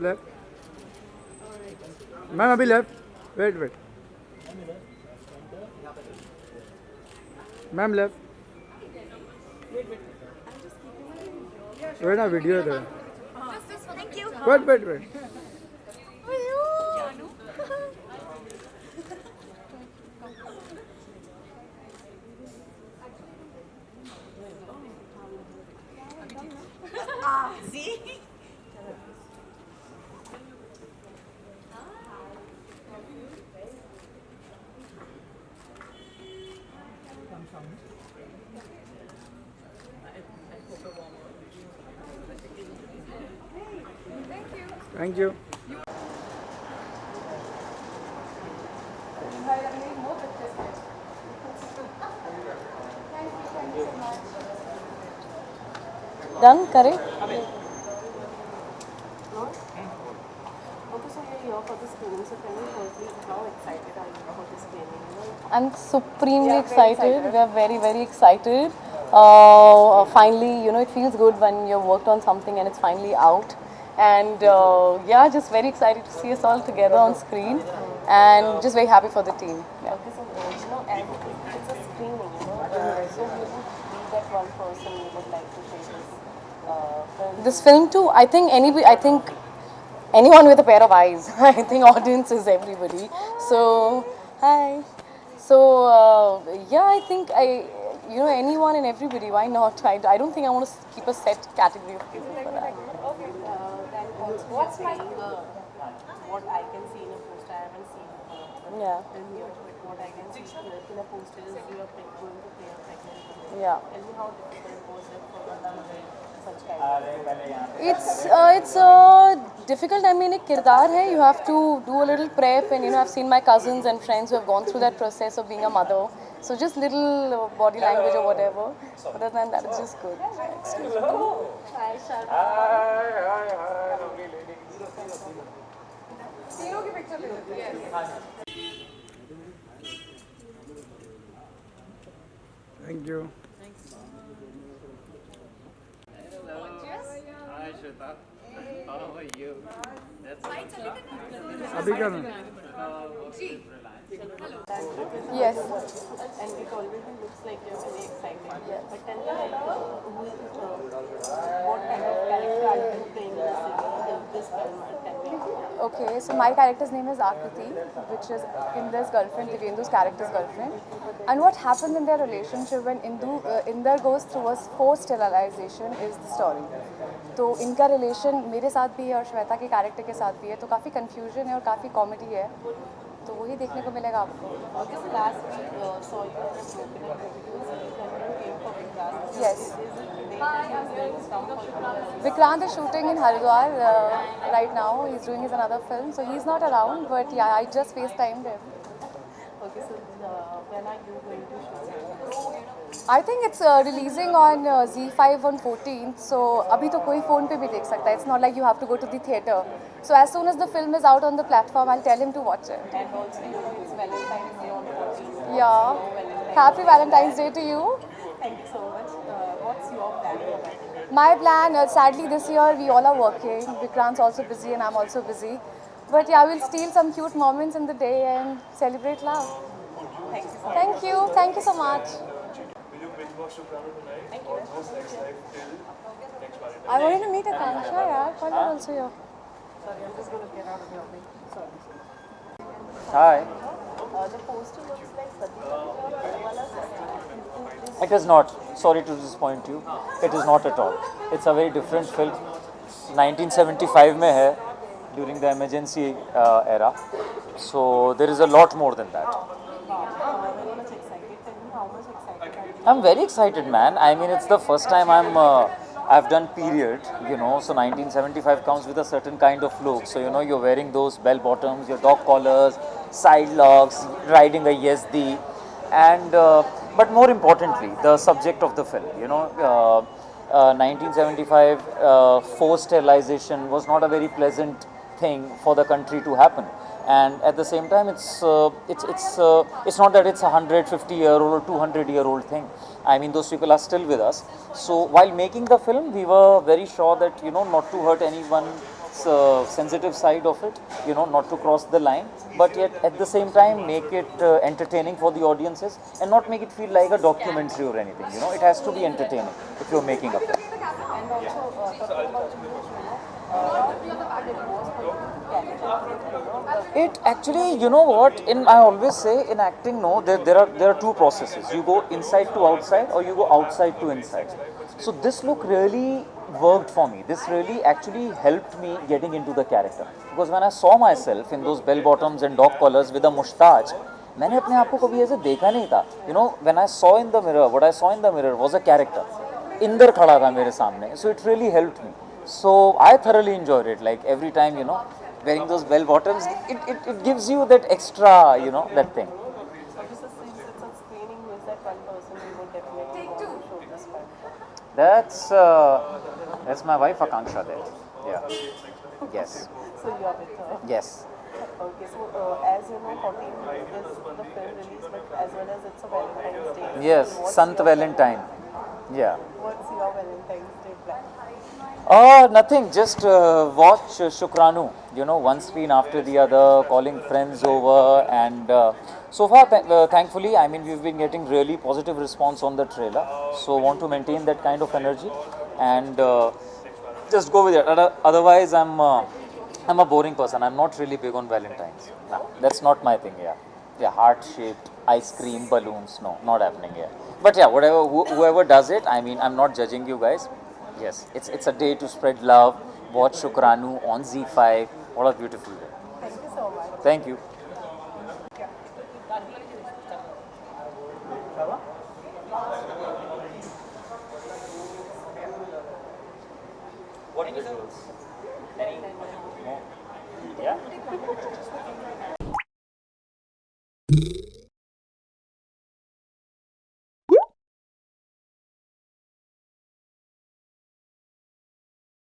Left ma'am, अभी left, wait wait ma'am, left wait ना, video है तेरा, Thank you. Wait wait wait See? Thank you. Done? Correct? Okay, so you're here for the screening. So tell me firstly, how excited are you about the screening? I'm supremely Yeah, very excited. excited. We are very, very excited. Finally, it feels good when you've worked on something and it's finally out. And yeah, just very excited to see us all together on screen, and just very happy for the team. Yeah. Okay, so and it's a screening, so you would be that one person you would like to share this film. This film too, I think anyone with a pair of eyes. I think audience is everybody. So hi. So yeah, I think anyone and everybody. Why not? I don't think I want to keep a set category of people for that. Okay, then also what's my what I can see in a poster, I haven't seen the Yeah. film yet, but what I can see in a poster is you are going to play a pregnant woman. Yeah. Tell me how difficult was it for such kind of It's difficult. I mean, एक किरदार है. You have to do a little prep, and I've seen my cousins and friends who have gone through that process of being a mother. So just little body language or whatever. Other than that, it's just good. Excuse me. Hi, Sharma. Thank you. Hi Shweta, how are you? That's अभी करना Yes. And it already looks like you're very excited. But tell me, what kind of character are you playing in this film? Tell me. Okay, so my character's name is Akriti, which is Inder's girlfriend, Divyendu's character's girlfriend. And what happened in their relationship when Inder goes through a forced sterilization is the story. तो इनका relation मेरे साथ भी है और श्वेता के character के साथ भी है, तो काफ़ी कन्फ्यूजन है और काफ़ी कॉमेडी है, तो वही देखने को मिलेगा आपको. Okay, so last we saw you in a broken up videos when you came for Vikrant. Yes. Is it Vikrant is shooting in Haridwar right now. He's doing his another film, so he's not around. But yeah, I just FaceTimed him. Okay, so when are you going to shoot it? I think it's releasing on Z5 on 14th. So अभी तो कोई phone पे भी देख सकता है. It's not like you have to go to the theatre. So as soon as the film is out on the platform, I'll tell him to watch it. And also, it's Valentine's Day on 14th. Yeah. Happy Valentine's Day to you. Thank you so much. What's your plan for that? My plan, sadly this year we all are working. Vikrant's also busy and I'm also busy. But yeah, we'll steal some cute moments in the day and celebrate love. Thank you so much. Thank you. Thank you so much. Will you binge watch Soprano tonight? Or just next live till next Valentine's? I wanted to meet Akansha, yaar. Call her also here. Sorry, I'm just going to get out of your way. Sorry. Hi. The poster looks like Sadhika or Kalwala sister. It is not. Sorry to disappoint you. It is not at all. It's a very different film. 1975 में है, during the emergency era. So there is a lot more than that. Very much excited. Tell me how much excited are you? I'm very excited, man. I mean, it's the first time I've done period, so 1975 comes with a certain kind of look. So, you're wearing those bell bottoms, your dog collars, side locks, riding a Yezdi, and but more importantly, the subject of the film, 1975 forced sterilization was not a very pleasant thing for the country to happen. And at the same time, it's not that it's a 150-year-old or 200-year-old thing. I mean, those people are still with us. So while making the film, we were very sure that not to hurt anyone sensitive side of it, you know, not to cross the line, but yet at the same time make it entertaining for the audiences and not make it feel like a documentary or anything. You know, it has to be entertaining if you're making a film. And also, talking about how do you prepare most for the character? It actually, you know what? I always say in acting, no, there are two processes. You go inside to outside, or you go outside to inside. So this look really worked for me. This really actually helped me getting into the character. Because when I saw myself in those bell bottoms and dog collars with a mustache, मैंने अपने आप को कभी ऐसे देखा नहीं था. You know, when I saw in the mirror, what I saw in the mirror was a character. Inder खड़ा था मेरे सामने. So it really helped me. So I thoroughly enjoyed it. Like every time, you know, wearing those bell bottoms, it gives you that extra, you know, that thing. So this is, since it's a screening, who is that one person you would definitely want to show this part? That's my wife Akanksha there. Yeah. Yes. So you are with her. Yes. Okay, so as you know, 14th is the film release, but as well as it's a Valentine's Day. Yes. What's Sant your- Valentine. Yeah. What's your Valentine's Day plan? Nothing. Just watch Shukranu. You know, one screen after the other, calling friends over, and so far, thankfully, I mean, we've been getting really positive response on the trailer. So want to maintain that kind of energy, and just go with it. Otherwise, I'm a boring person. I'm not really big on Valentine's. No, that's not my thing. Yeah, heart-shaped ice cream balloons. No, not happening here. But yeah, whatever, whoever does it, I mean, I'm not judging you guys. Yes, it's a day to spread love. Watch Shukranu on Z5. What a beautiful day. Thank you so much. Thank you. What visuals? Any? No? Yeah?